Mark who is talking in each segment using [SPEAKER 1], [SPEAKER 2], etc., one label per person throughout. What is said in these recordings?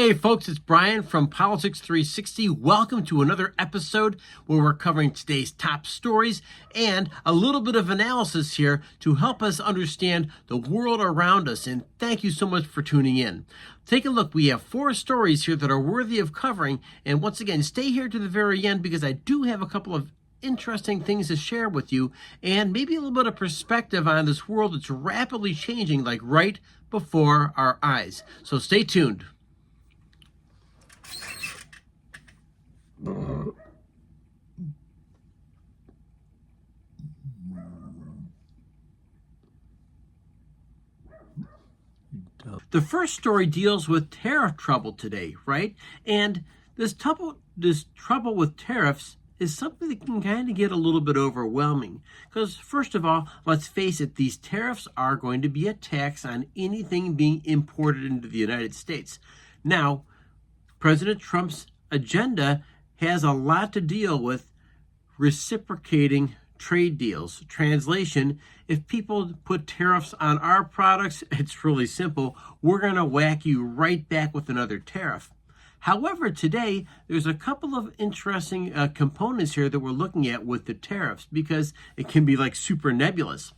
[SPEAKER 1] Hey folks, it's Brian from Politics 360. Welcome to another episode where we're covering today's top stories and a little bit of analysis here to help us understand the world around us. And thank you so much for tuning in. Take a look. We have 4 stories here that are worthy of covering. And once again, stay here to the very end because I do have a couple of interesting things to share with you and maybe a little bit of perspective on this world that's rapidly changing like right before our eyes. So stay tuned. The first story deals with tariff trouble today, right? And this trouble with tariffs is something that can kind of get a little bit overwhelming. Because first of all, let's face it, these tariffs are going to be a tax on anything being imported into the United States. Now, President Trump's agenda has a lot to deal with reciprocating trade deals. Translation, if people put tariffs on our products, it's really simple. We're going to whack you right back with another tariff. However, today, there's a couple of interesting components here that we're looking at with the tariffs because it can be like super nebulous.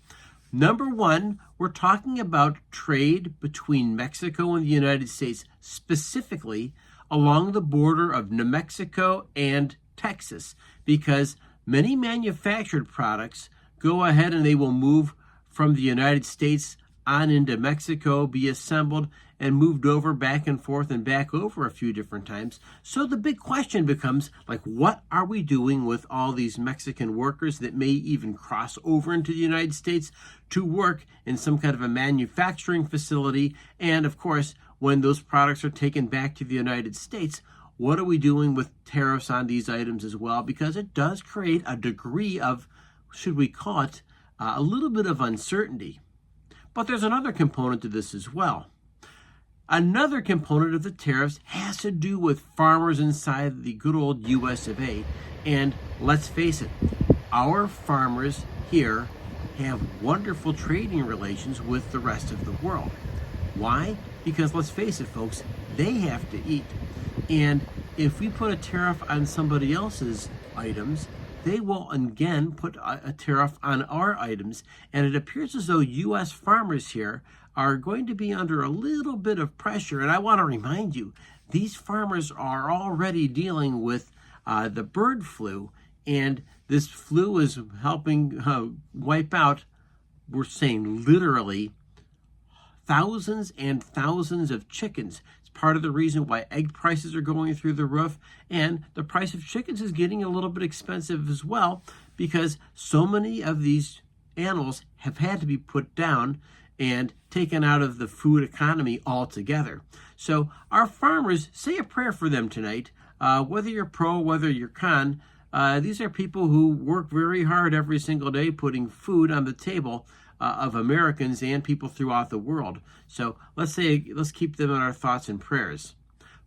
[SPEAKER 1] Number one, we're talking about trade between Mexico and the United States, specifically along the border of New Mexico and Texas, because many manufactured products go ahead and they will move from the United States on into Mexico, be assembled and moved over back and forth and back over a few different times. So the big question becomes, like, what are we doing with all these Mexican workers that may even cross over into the United States to work in some kind of a manufacturing facility? And of course, when those products are taken back to the United States, what are we doing with tariffs on these items as well? Because it does create a degree of, should we call it, a little bit of uncertainty. But there's another component to this as well. Another component of the tariffs has to do with farmers inside the good old US of A. And let's face it, our farmers here have wonderful trading relations with the rest of the world. Why? Because let's face it, folks, they have to eat. And if we put a tariff on somebody else's items, they will again put a tariff on our items. And it appears as though U.S. farmers here are going to be under a little bit of pressure. And I want to remind you, these farmers are already dealing with the bird flu. And this flu is helping wipe out, we're saying literally, thousands and thousands of chickens. It's part of the reason why egg prices are going through the roof, and the price of chickens is getting a little bit expensive as well because so many of these animals have had to be put down and taken out of the food economy altogether. So our farmers, say a prayer for them tonight, whether you're pro, whether you're con. These are people who work very hard every single day putting food on the table of Americans and people throughout the world. So let's keep them in our thoughts and prayers.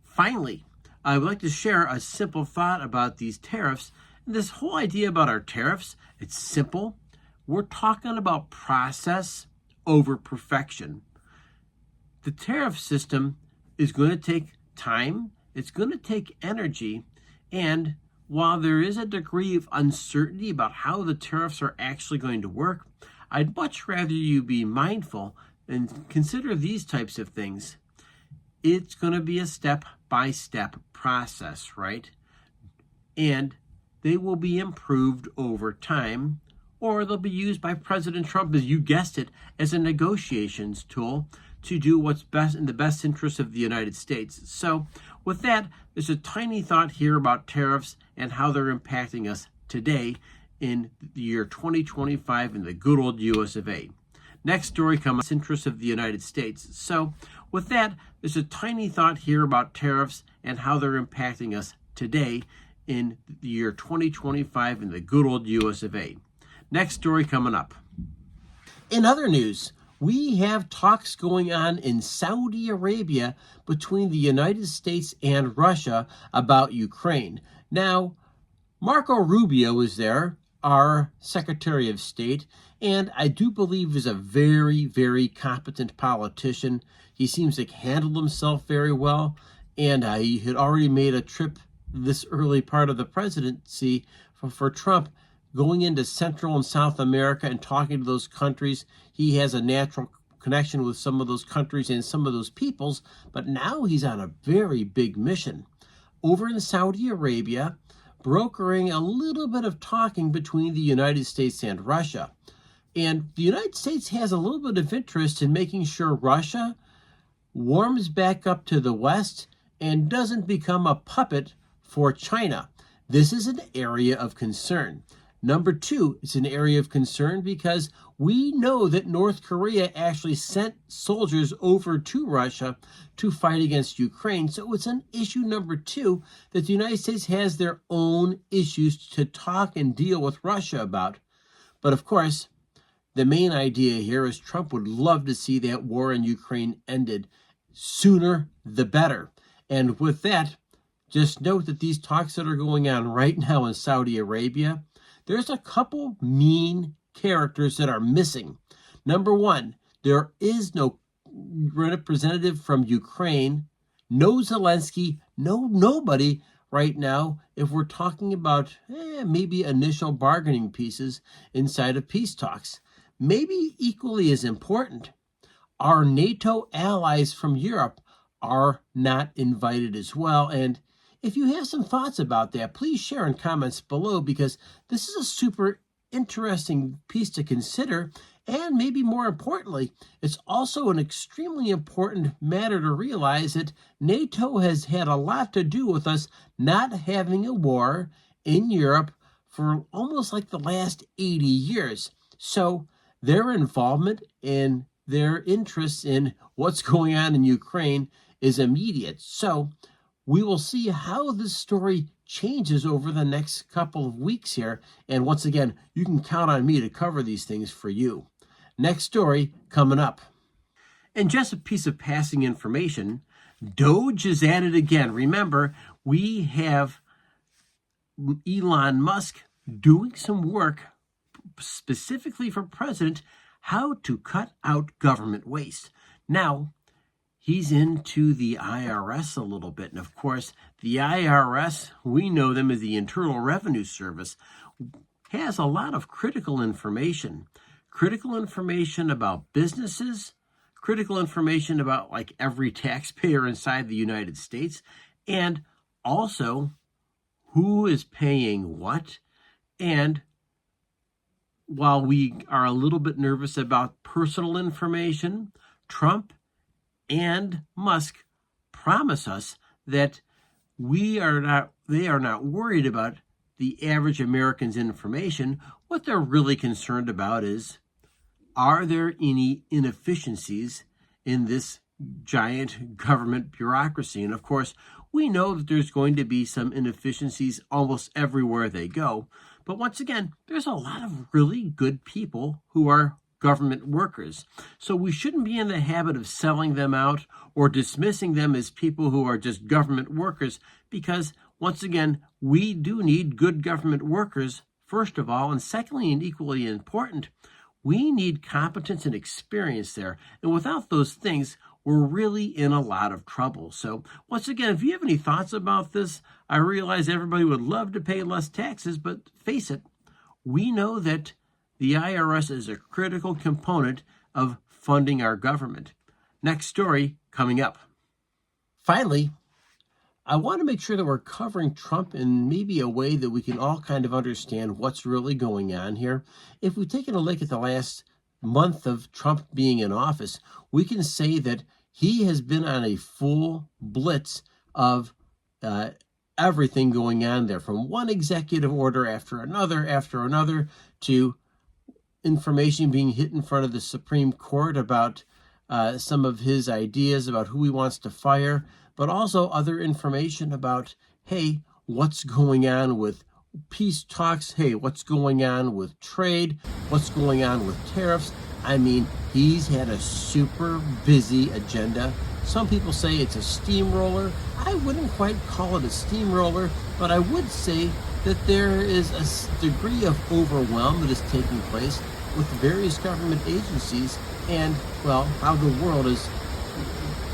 [SPEAKER 1] Finally, I would like to share a simple thought about these tariffs. This whole idea about our tariffs, it's simple. We're talking about process over perfection. The tariff system is going to take time, it's going to take energy, and while there is a degree of uncertainty about how the tariffs are actually going to work, I'd much rather you be mindful and consider these types of things. It's going to be a step-by-step process, right? And they will be improved over time, or they'll be used by President Trump, as you guessed it, as a negotiations tool to do what's best in the best interest of the United States. So with that, there's a tiny thought here about tariffs and how they're impacting us today in the year 2025 in the good old US of A. Next story comes in the interest of the United States. So with that, there's a tiny thought here about tariffs and how they're impacting us today in the year 2025 in the good old US of A. Next story coming up. In other news, we have talks going on in Saudi Arabia between the United States and Russia about Ukraine. Now, Marco Rubio is there, our Secretary of State, and I do believe is a very, very competent politician. He seems to handle himself very well. And he had already made a trip this early part of the presidency for Trump, going into Central and South America and talking to those countries. He has a natural connection with some of those countries and some of those peoples, but now he's on a very big mission over in Saudi Arabia, brokering a little bit of talking between the United States and Russia. And the United States has a little bit of interest in making sure Russia warms back up to the West and doesn't become a puppet for China. This is an area of concern. Number two, it's an area of concern because we know that North Korea actually sent soldiers over to Russia to fight against Ukraine. So it's an issue number two that the United States has their own issues to talk and deal with Russia about. But of course, the main idea here is Trump would love to see that war in Ukraine ended. Sooner the better. And with that, just note that these talks that are going on right now in Saudi Arabia, there's a couple mean characters that are missing. Number one, there is no representative from Ukraine, no Zelensky, nobody right now if we're talking about maybe initial bargaining pieces inside of peace talks. Maybe equally as important, our NATO allies from Europe are not invited as well. And if you have some thoughts about that, please share in comments below, because this is a super interesting piece to consider. And maybe more importantly, it's also an extremely important matter to realize that NATO has had a lot to do with us not having a war in Europe for almost like the last 80 years. So their involvement and their interest in what's going on in Ukraine is immediate. So we will see how this story changes over the next couple of weeks here. And once again, you can count on me to cover these things for you. Next story coming up. And just a piece of passing information, Doge is at it again. Remember, we have Elon Musk doing some work specifically for president, how to cut out government waste. Now, he's into the IRS a little bit. And of course, the IRS, we know them as the Internal Revenue Service, has a lot of critical information about businesses, critical information about like every taxpayer inside the United States, and also who is paying what. And while we are a little bit nervous about personal information, Trump and Musk promise us that they are not worried about the average American's information. What they're really concerned about is, are there any inefficiencies in this giant government bureaucracy? And of course, we know that there's going to be some inefficiencies almost everywhere they go. But once again, there's a lot of really good people who are government workers. So we shouldn't be in the habit of selling them out or dismissing them as people who are just government workers, because once again, we do need good government workers, first of all, and secondly, and equally important, we need competence and experience there. And without those things, we're really in a lot of trouble. So once again, if you have any thoughts about this, I realize everybody would love to pay less taxes, but face it, we know that the IRS is a critical component of funding our government. Next story coming up. Finally, I want to make sure that we're covering Trump in maybe a way that we can all kind of understand what's really going on here. If we've taken a look at the last month of Trump being in office, we can say that he has been on a full blitz of everything going on there, from one executive order after another, to information being hit in front of the Supreme Court about some of his ideas about who he wants to fire, but also other information about, hey, what's going on with peace talks? Hey, what's going on with trade? What's going on with tariffs? I mean, he's had a super busy agenda. Some people say it's a steamroller. I wouldn't quite call it a steamroller, but I would say that there is a degree of overwhelm that is taking place with various government agencies and, well, how the world is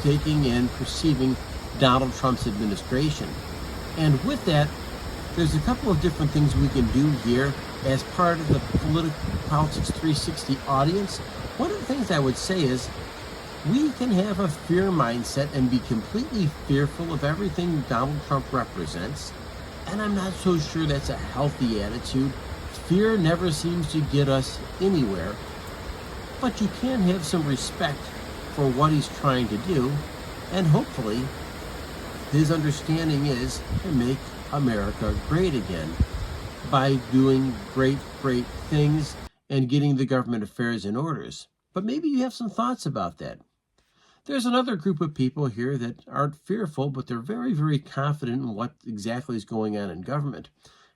[SPEAKER 1] taking and perceiving Donald Trump's administration. And with that, there's a couple of different things we can do here as part of the Politics 360 audience. One of the things I would say is we can have a fear mindset and be completely fearful of everything Donald Trump represents. And I'm not so sure that's a healthy attitude. Fear never seems to get us anywhere. But you can have some respect for what he's trying to do. And hopefully, his understanding is to make America great again by doing great things and getting the government affairs in orders. But maybe you have some thoughts about that. There's another group of people here that aren't fearful, but they're very confident in what exactly is going on in government.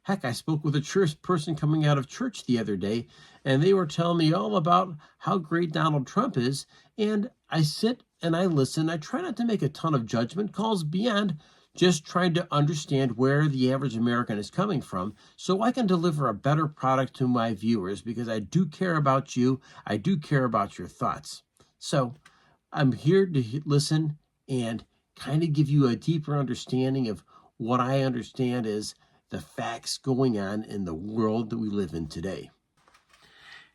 [SPEAKER 1] Heck, I spoke with a church person coming out of church the other day, and they were telling me all about how great Donald Trump is, and I sit and I listen. I try not to make a ton of judgment calls beyond just trying to understand where the average American is coming from so I can deliver a better product to my viewers, because I do care about you. I do care about your thoughts. So I'm here to listen and kind of give you a deeper understanding of what I understand is the facts going on in the world that we live in today.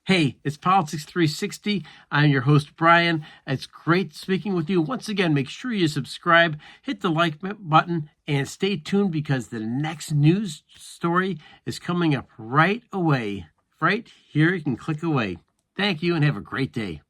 [SPEAKER 1] Hey, it's Politics 360. I'm your host, Brian. It's great speaking with you. Once again, make sure you subscribe, hit the like button, and stay tuned because the next news story is coming up right away. Right here, you can click away. Thank you and have a great day.